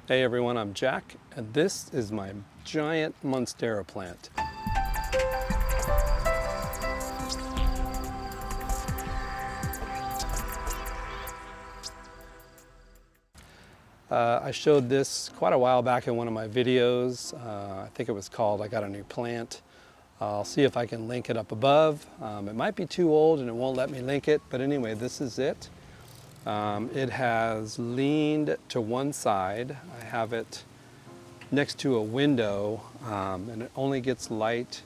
Hey everyone, I'm Jack, and this is my giant Monstera plant. I showed this quite a while back in one of my videos. I think it was called I Got a New Plant. I'll see if I can link it up above. It might be too old and it won't let me link it, but anyway, this is it. It has leaned to one side. I have it next to a window, and it only gets light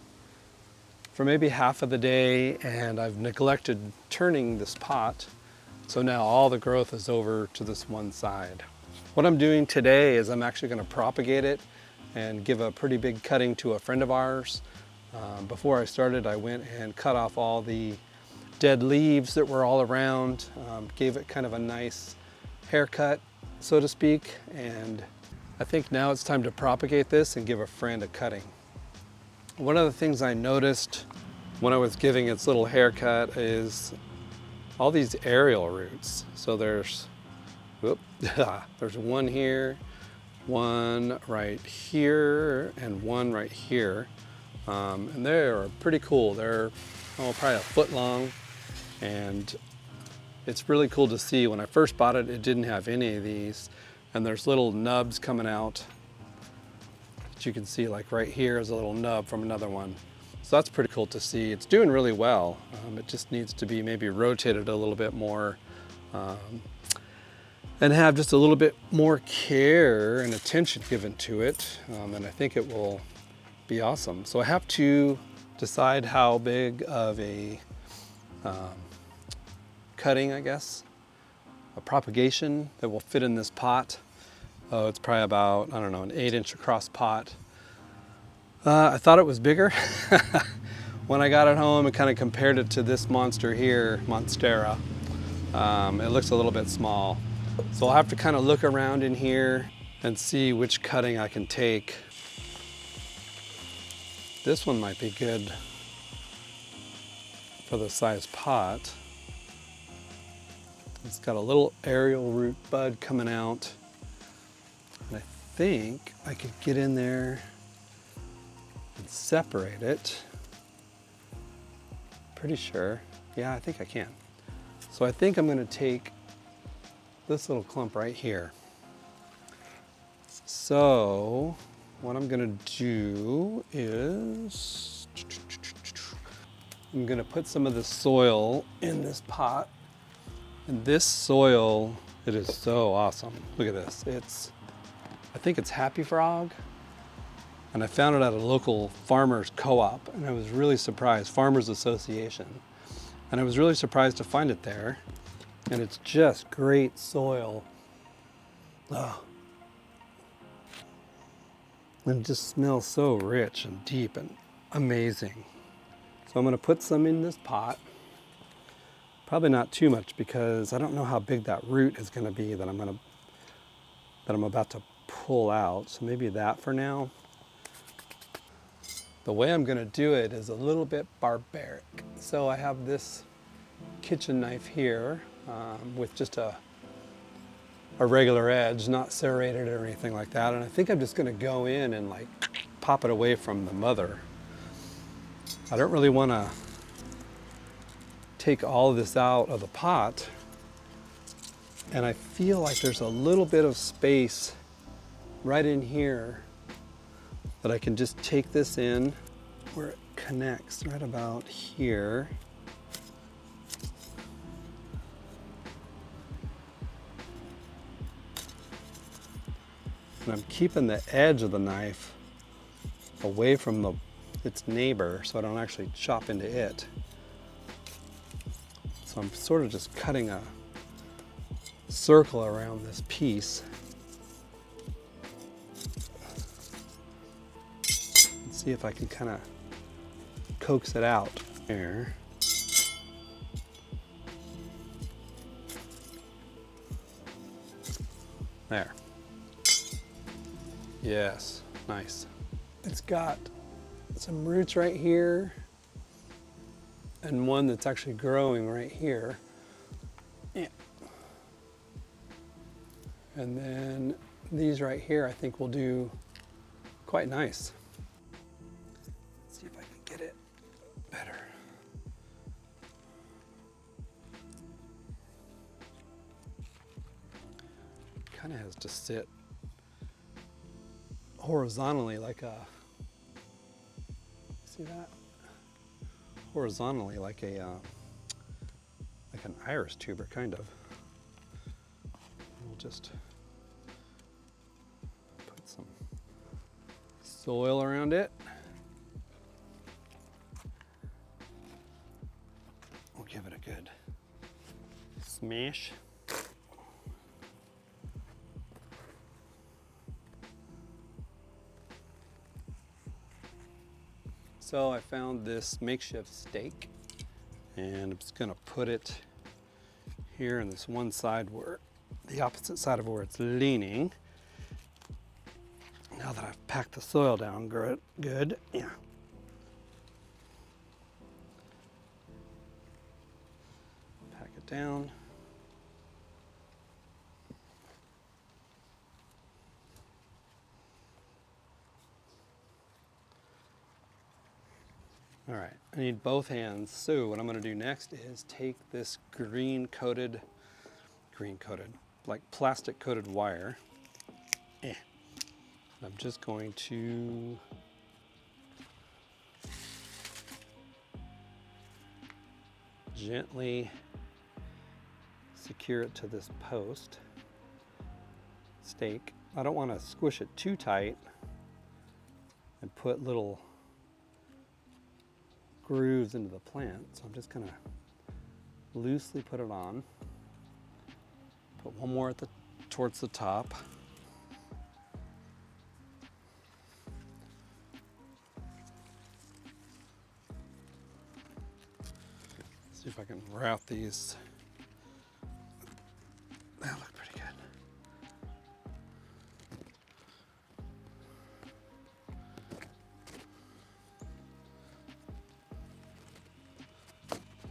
for maybe half of the day, and I've neglected turning this pot, so now all the growth is over to this one side. What I'm doing today is I'm actually going to propagate it and give a pretty big cutting to a friend of ours. Before I started, I went and cut off all the dead leaves that were all around, gave it kind of a nice haircut, so to speak, and I think now it's time to propagate this and give a friend a cutting. One of the things I noticed when I was giving its little haircut is all these aerial roots. So there's one here, one right here, and one right here. And they're pretty cool. They're probably a foot long, and it's really cool to see. When I first bought it, it didn't have any of these. And there's little nubs coming out that you can see, like right here is a little nub from another one. So that's pretty cool to see. It's doing really well. It just needs to be maybe rotated a little bit more and have just a little bit more care and attention given to it. And I think it will be awesome. So I have to decide how big of a cutting, I guess, a propagation that will fit in this pot. Oh, it's probably about, I don't know, an 8-inch across pot. I thought it was bigger. When I got it home and kind of compared it to this monster here, Monstera, it looks a little bit small. So I'll have to kind of look around in here and see which cutting I can take. This one might be good for the size pot. It's got a little aerial root bud coming out. And I think I could get in there and separate it. Pretty sure. Yeah, I think I can. So I think I'm gonna take this little clump right here. So what I'm gonna do is I'm gonna put some of the soil in this pot. And this soil, it is so awesome. Look at this. I think it's Happy Frog. And I found it at a local farmer's co-op, and I was really surprised, Farmers Association. And I was really surprised to find it there. And it's just great soil. Oh. And it just smells so rich and deep and amazing. So I'm gonna put some in this pot. Probably not too much because I don't know how big that root is going to be that I'm about to pull out. So maybe that for now. The way I'm going to do it is a little bit barbaric. So I have this kitchen knife here with just a regular edge, not serrated or anything like that. And I think I'm just going to go in and like pop it away from the mother. I don't really want to take all of this out of the pot, and I feel like there's a little bit of space right in here that I can just take this in where it connects right about here. And I'm keeping the edge of the knife away from its neighbor so I don't actually chop into it. So I'm sort of just cutting a circle around this piece. Let's see if I can kind of coax it out there. There. Yes, nice. It's got some roots right here, and one that's actually growing right here. Yeah. And then these right here I think will do quite nice. Let's see if I can get it better. Kind of has to sit horizontally like a, see that? Horizontally like a, like an iris tuber, kind of. We'll just put some soil around it. We'll give it a good smash. So I found this makeshift stake, and I'm just gonna put it here in this one side where, the opposite side of where it's leaning. Now that I've packed the soil down good, yeah. Pack it down. All right, I need both hands. So what I'm gonna do next is take this green coated, like plastic coated wire. I'm just going to gently secure it to this post stake. I don't want to squish it too tight and put little grooves into the plant, so I'm just gonna loosely put it on. Put one more towards the top. See if I can route these. That look pretty good.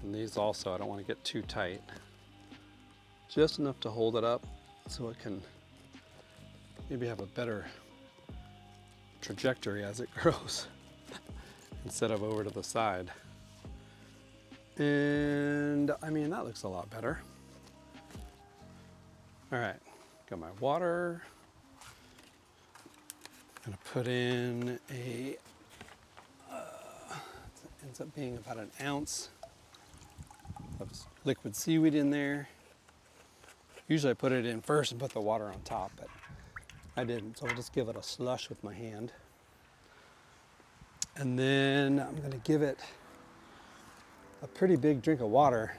And these also, I don't want to get too tight. Just enough to hold it up so it can maybe have a better trajectory as it grows instead of over to the side. And I mean, that looks a lot better. All right, got my water. I'm gonna put in a, it ends up being about an ounce of liquid seaweed in there. Usually I put it in first and put the water on top, but I didn't, so I'll just give it a slush with my hand. And then I'm gonna give it a pretty big drink of water.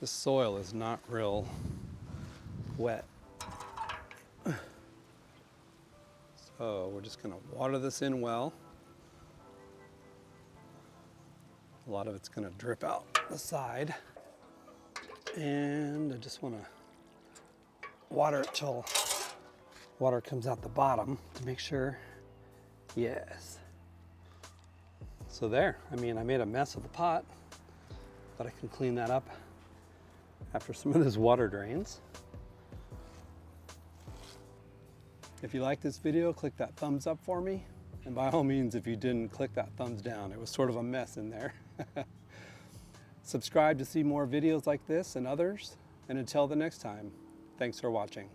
This soil is not real wet. So we're just gonna water this in well. A lot of it's gonna drip out the side. And I just wanna water it till water comes out the bottom to make sure. Yes. So there, I mean, I made a mess of the pot, but I can clean that up after some of this water drains. If you like this video, click that thumbs up for me. And by all means, if you didn't, click that thumbs down. It was sort of a mess in there. Subscribe to see more videos like this and others. And until the next time, thanks for watching.